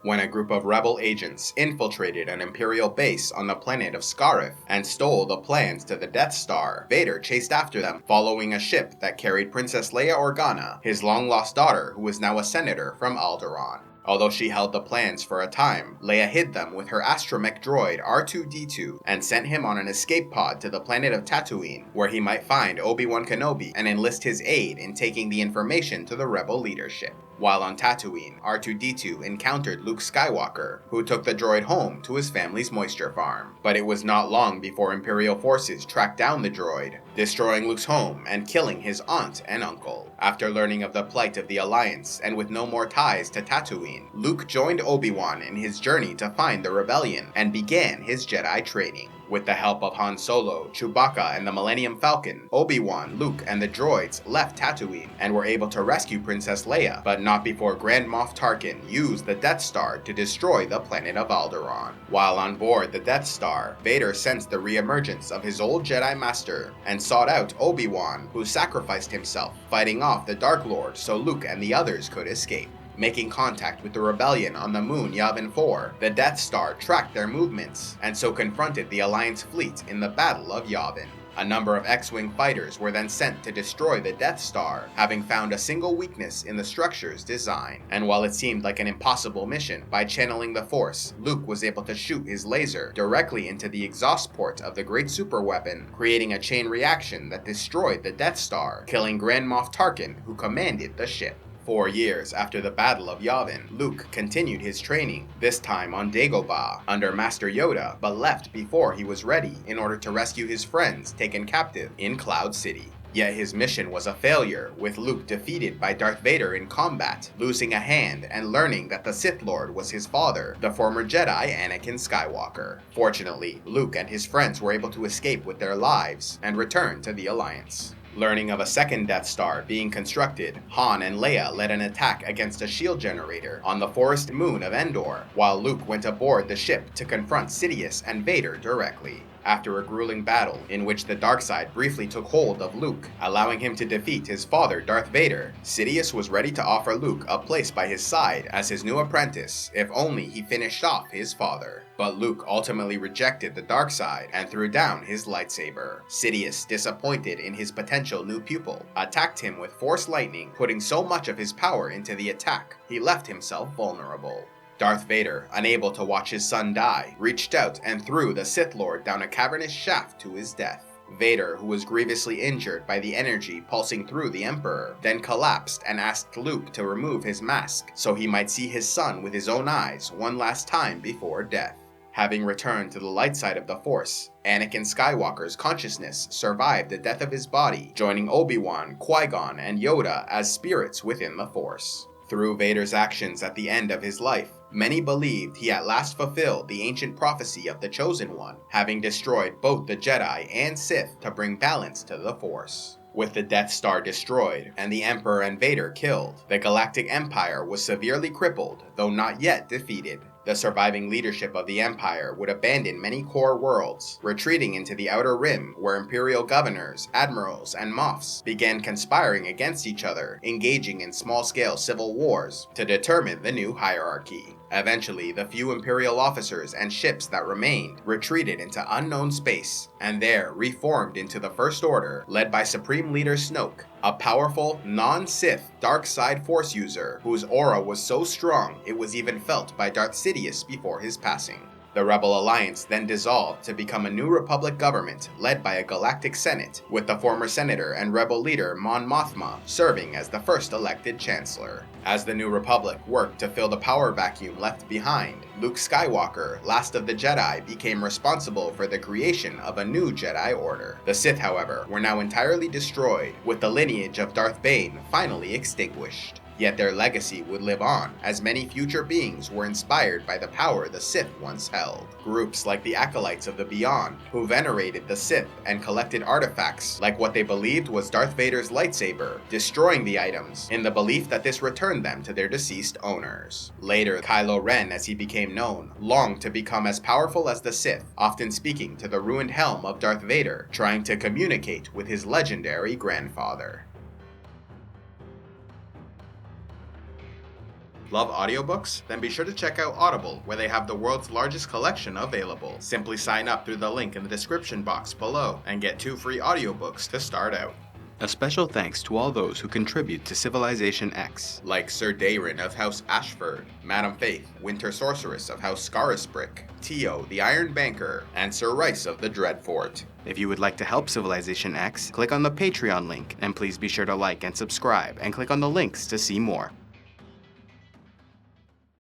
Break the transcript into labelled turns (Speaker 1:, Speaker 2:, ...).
Speaker 1: when a group of rebel agents infiltrated an Imperial base on the planet of Scarif and stole the plans to the Death Star. Vader chased after them, following a ship that carried Princess Leia Organa, his long-lost daughter who was now a senator from Alderaan. Although she held the plans for a time, Leia hid them with her astromech droid R2-D2 and sent him on an escape pod to the planet of Tatooine, where he might find Obi-Wan Kenobi and enlist his aid in taking the information to the rebel leadership. While on Tatooine, R2-D2 encountered Luke Skywalker, who took the droid home to his family's moisture farm. But it was not long before Imperial forces tracked down the droid, destroying Luke's home and killing his aunt and uncle. After learning of the plight of the Alliance and with no more ties to Tatooine, Luke joined Obi-Wan in his journey to find the rebellion and began his Jedi training. With the help of Han Solo, Chewbacca, and the Millennium Falcon, Obi-Wan, Luke, and the droids left Tatooine and were able to rescue Princess Leia, but not before Grand Moff Tarkin used the Death Star to destroy the planet of Alderaan. While on board the Death Star, Vader sensed the re-emergence of his old Jedi Master and sought out Obi-Wan, who sacrificed himself, fighting off the Dark Lord so Luke and the others could escape. Making contact with the rebellion on the moon Yavin 4, the Death Star tracked their movements, and so confronted the Alliance fleet in the Battle of Yavin. A number of X-Wing fighters were then sent to destroy the Death Star, having found a single weakness in the structure's design. And while it seemed like an impossible mission, by channeling the Force, Luke was able to shoot his laser directly into the exhaust port of the great superweapon, creating a chain reaction that destroyed the Death Star, killing Grand Moff Tarkin, who commanded the ship. 4 years after the Battle of Yavin, Luke continued his training, this time on Dagobah, under Master Yoda, but left before he was ready in order to rescue his friends taken captive in Cloud City. Yet his mission was a failure, with Luke defeated by Darth Vader in combat, losing a hand and learning that the Sith Lord was his father, the former Jedi Anakin Skywalker. Fortunately, Luke and his friends were able to escape with their lives and return to the Alliance. Learning of a second Death Star being constructed, Han and Leia led an attack against a shield generator on the forest moon of Endor, while Luke went aboard the ship to confront Sidious and Vader directly. After a grueling battle, in which the dark side briefly took hold of Luke, allowing him to defeat his father Darth Vader, Sidious was ready to offer Luke a place by his side as his new apprentice, if only he finished off his father. But Luke ultimately rejected the dark side and threw down his lightsaber. Sidious, disappointed in his potential new pupil, attacked him with Force lightning, putting so much of his power into the attack, he left himself vulnerable. Darth Vader, unable to watch his son die, reached out and threw the Sith Lord down a cavernous shaft to his death. Vader, who was grievously injured by the energy pulsing through the Emperor, then collapsed and asked Luke to remove his mask so he might see his son with his own eyes one last time before death. Having returned to the light side of the Force, Anakin Skywalker's consciousness survived the death of his body, joining Obi-Wan, Qui-Gon, and Yoda as spirits within the Force. Through Vader's actions at the end of his life, many believed he at last fulfilled the ancient prophecy of the Chosen One, having destroyed both the Jedi and Sith to bring balance to the Force. With the Death Star destroyed and the Emperor and Vader killed, the Galactic Empire was severely crippled, though not yet defeated. The surviving leadership of the Empire would abandon many core worlds, retreating into the Outer Rim where Imperial governors, admirals, and moffs began conspiring against each other, engaging in small-scale civil wars to determine the new hierarchy. Eventually, the few Imperial officers and ships that remained retreated into unknown space, and there reformed into the First Order, led by Supreme Leader Snoke, a powerful, non-Sith dark side Force user whose aura was so strong it was even felt by Darth Sidious before his passing. The Rebel Alliance then dissolved to become a New Republic government led by a galactic senate, with the former senator and rebel leader Mon Mothma serving as the first elected chancellor. As the New Republic worked to fill the power vacuum left behind, Luke Skywalker, last of the Jedi, became responsible for the creation of a new Jedi Order. The Sith, however, were now entirely destroyed, with the lineage of Darth Bane finally extinguished. Yet their legacy would live on, as many future beings were inspired by the power the Sith once held. Groups like the Acolytes of the Beyond, who venerated the Sith and collected artifacts like what they believed was Darth Vader's lightsaber, destroying the items in the belief that this returned them to their deceased owners. Later, Kylo Ren, as he became known, longed to become as powerful as the Sith, often speaking to the ruined helm of Darth Vader, trying to communicate with his legendary grandfather. Love audiobooks? Then be sure to check out Audible, where they have the world's largest collection available. Simply sign up through the link in the description box below and get 2 free audiobooks to start out. A special thanks to all those who contribute to CivilizationEx, like Sir Dayron of House Ashford, Madam Faith, Winter Sorceress of House Scarisbrick, Tio, the Iron Banker, and Sir Rice of the Dreadfort. If you would like to help CivilizationEx, click on the Patreon link, and please be sure to like and subscribe, and click on the links to see more.